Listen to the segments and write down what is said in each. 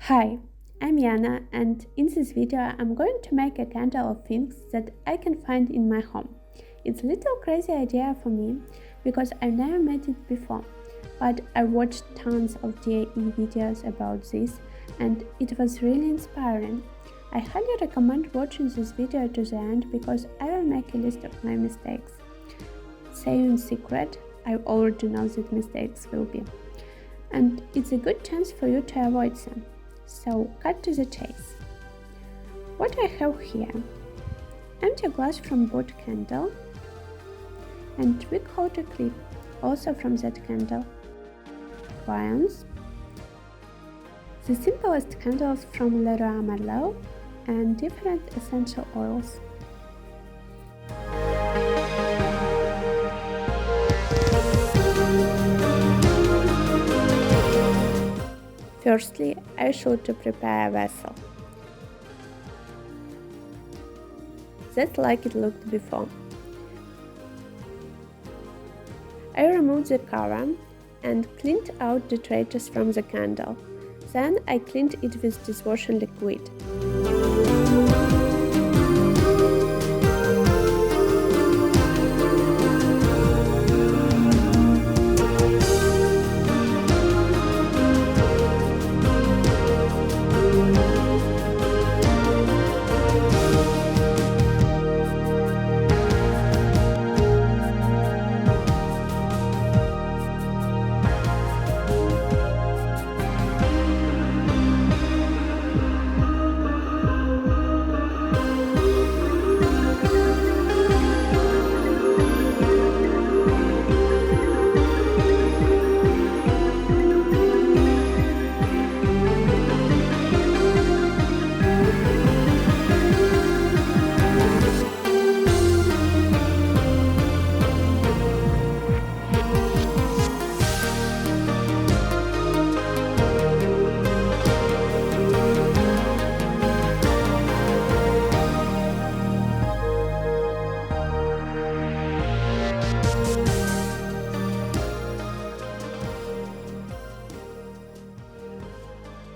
Hi, I'm Yana, and in this video I'm going to make a candle of things that I can find in my home. It's a little crazy idea for me because I've never made it before, but I watched tons of DIY videos about this and it was really inspiring. I highly recommend watching this video to the end because I will make a list of my mistakes. Say in secret, I already know that mistakes will be, and it's a good chance for you to avoid them. So cut to the chase. What I have here: empty glass from boot candle and twig holder clip, also from that candle, crayons, the simplest candles from Leroy Merlin, and different essential oils. Firstly, I should prepare a vessel, just like it looked before. I removed the cover and cleaned out the traces from the candle. Then I cleaned it with dishwashing liquid.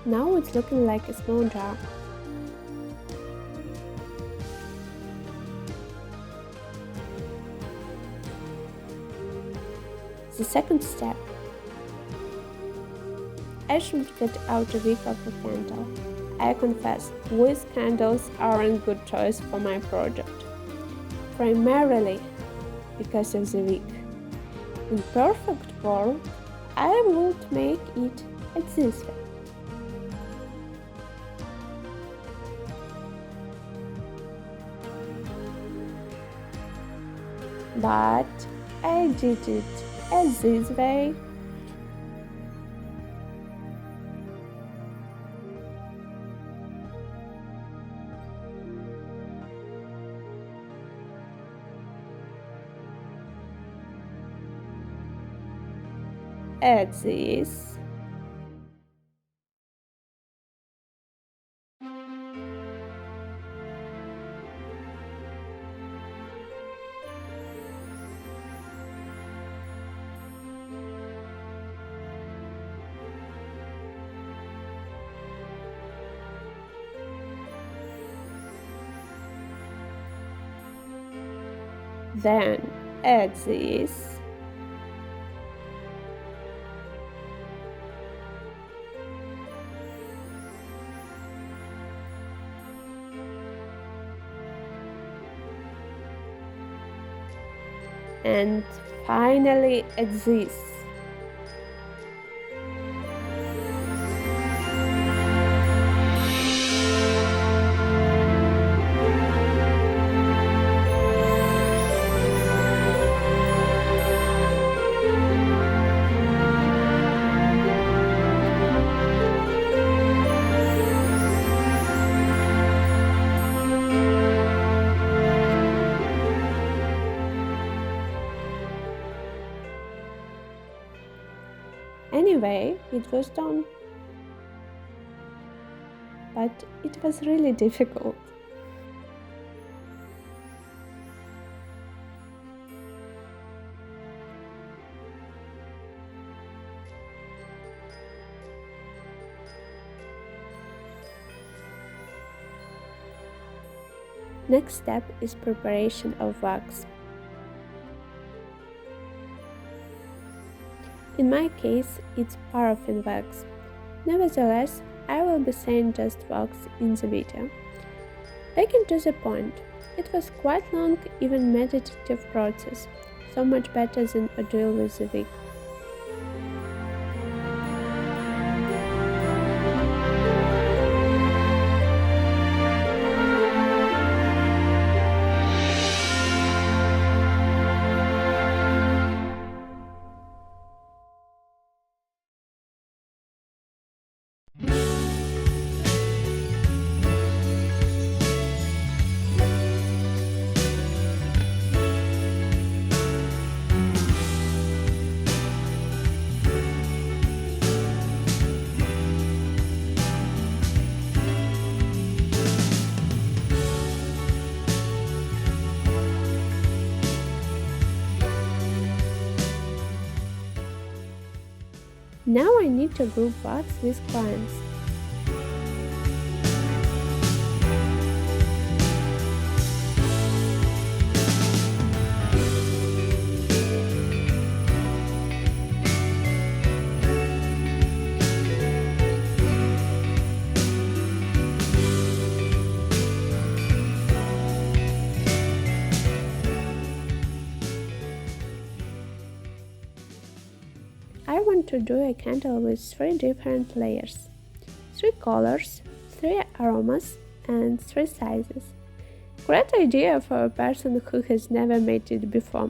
Now it's looking like a small jar. The second step. I should get out a wick of a candle. I confess, these candles aren't good choice for my project, primarily because of the wick. In perfect world, I would make it this way. But I did it this way. Add this. Then add this. And finally add this. Anyway, it was done. But it was really difficult. Next step is preparation of wax. In my case, it's paraffin wax. Nevertheless, I will be saying just wax in the video. Taken to the point, it was quite long, even meditative process, so much better than a duel with the wig. Now I need to group wax with crayons. I want to do a candle with 3 different layers, 3 colors, 3 aromas, and 3 sizes. Great idea for a person who has never made it before,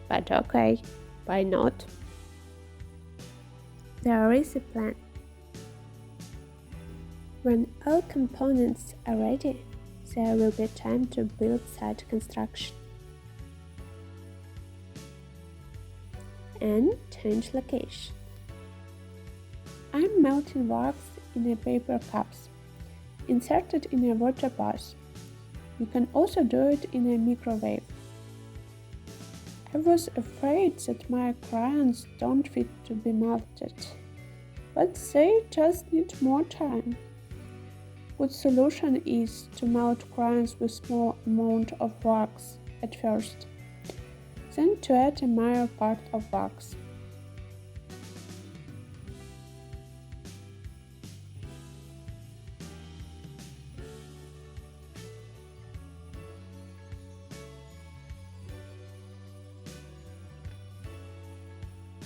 but okay, why not? There is a plan. When all components are ready, there will be time to build site construction and change location. I'm melting wax in a paper cups, inserted in a water bath. You can also do it in a microwave. I was afraid that my crayons don't fit to be melted, but they just need more time. Good solution is to melt crayons with small amount of wax at first, then to add a minor part of wax.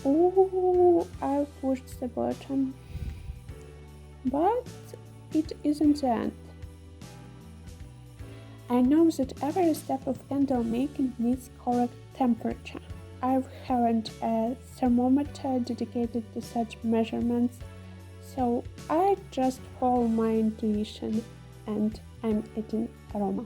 Oh, I pushed the button, but it isn't the end. I know that every step of candle making needs correct temperature. I haven't a thermometer dedicated to such measurements, so I just follow my intuition and I'm adding aroma.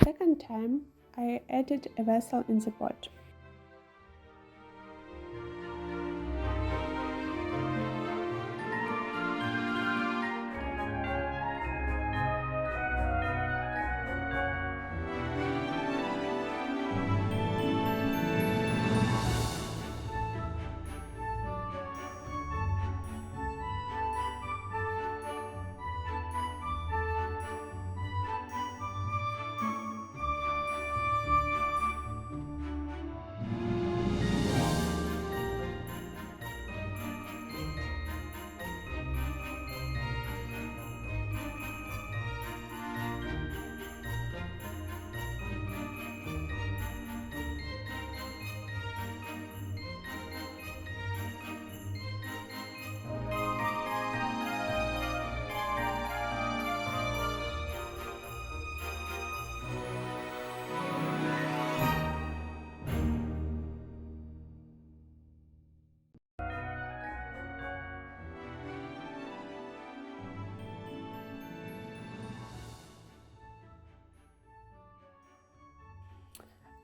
Second time, I added a vessel in the pot.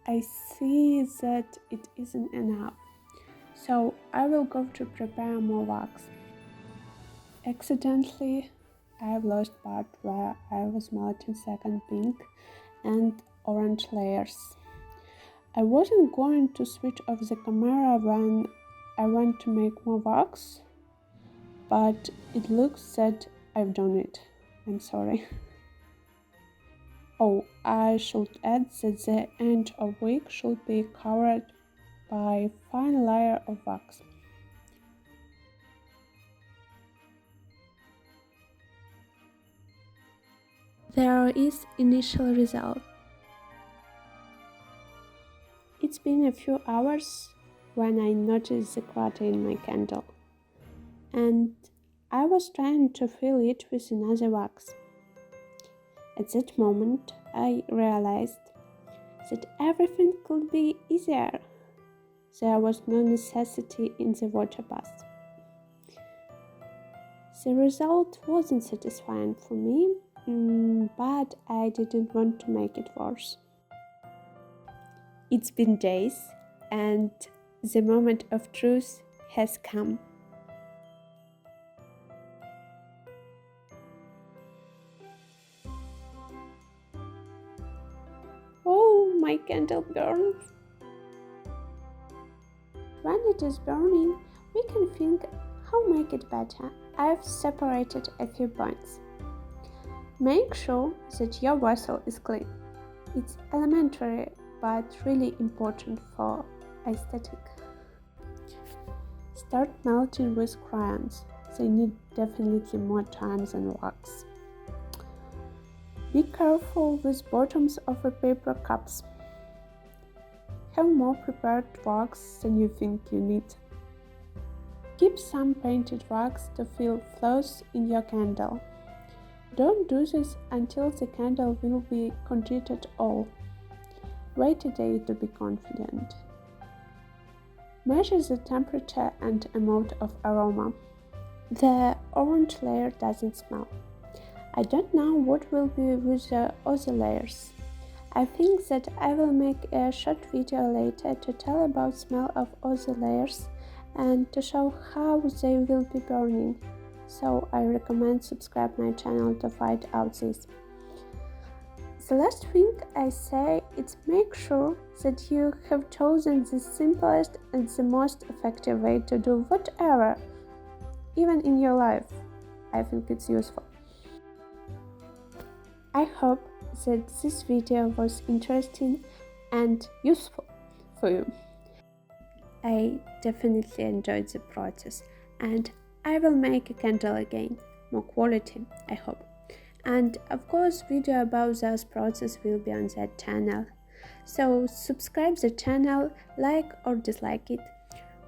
I see that it isn't enough, so I will go to prepare more wax. Accidentally, I've lost part where I was melting second pink and orange layers. I wasn't going to switch off the camera when I went to make more wax, but it looks that I've done it. I'm sorry. Oh, I should add that the end of wig should be covered by a fine layer of wax. There is initial result. It's been a few hours when I noticed the crater in my candle, and I was trying to fill it with another wax. At that moment, I realized that everything could be easier. There was no necessity in the water bath. The result wasn't satisfying for me, but I didn't want to make it worse. It's been days, and the moment of truth has come. Oh, my candle burns. When it is burning, we can think how make it better. I've separated a few points. Make sure that your vessel is clean. It's elementary but really important for aesthetic. Start melting with crayons. They need definitely more time than wax. Be careful with bottoms of the paper cups. Have more prepared wax than you think you need. Keep some painted wax to fill flaws in your candle. Don't do this until the candle will be completed all. Wait a day to be confident. Measure the temperature and amount of aroma. The orange layer doesn't smell. I don't know what will be with the other layers. I think that I will make a short video later to tell about smell of other layers and to show how they will be burning. So I recommend subscribe my channel to find out this. The last thing I say is make sure that you have chosen the simplest and the most effective way to do whatever, even in your life. I think it's useful. I hope that this video was interesting and useful for you. I definitely enjoyed the process and I will make a candle again, more quality, I hope. And of course, video about this process will be on that channel. So subscribe the channel, like or dislike it.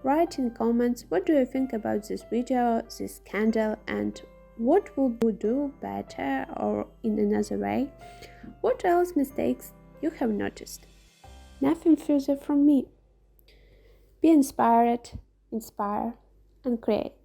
Write in comments what do you think about this video, this candle, and what would you do better or in another way? What else mistakes you have noticed? Nothing further from me. Be inspired, inspire, and create.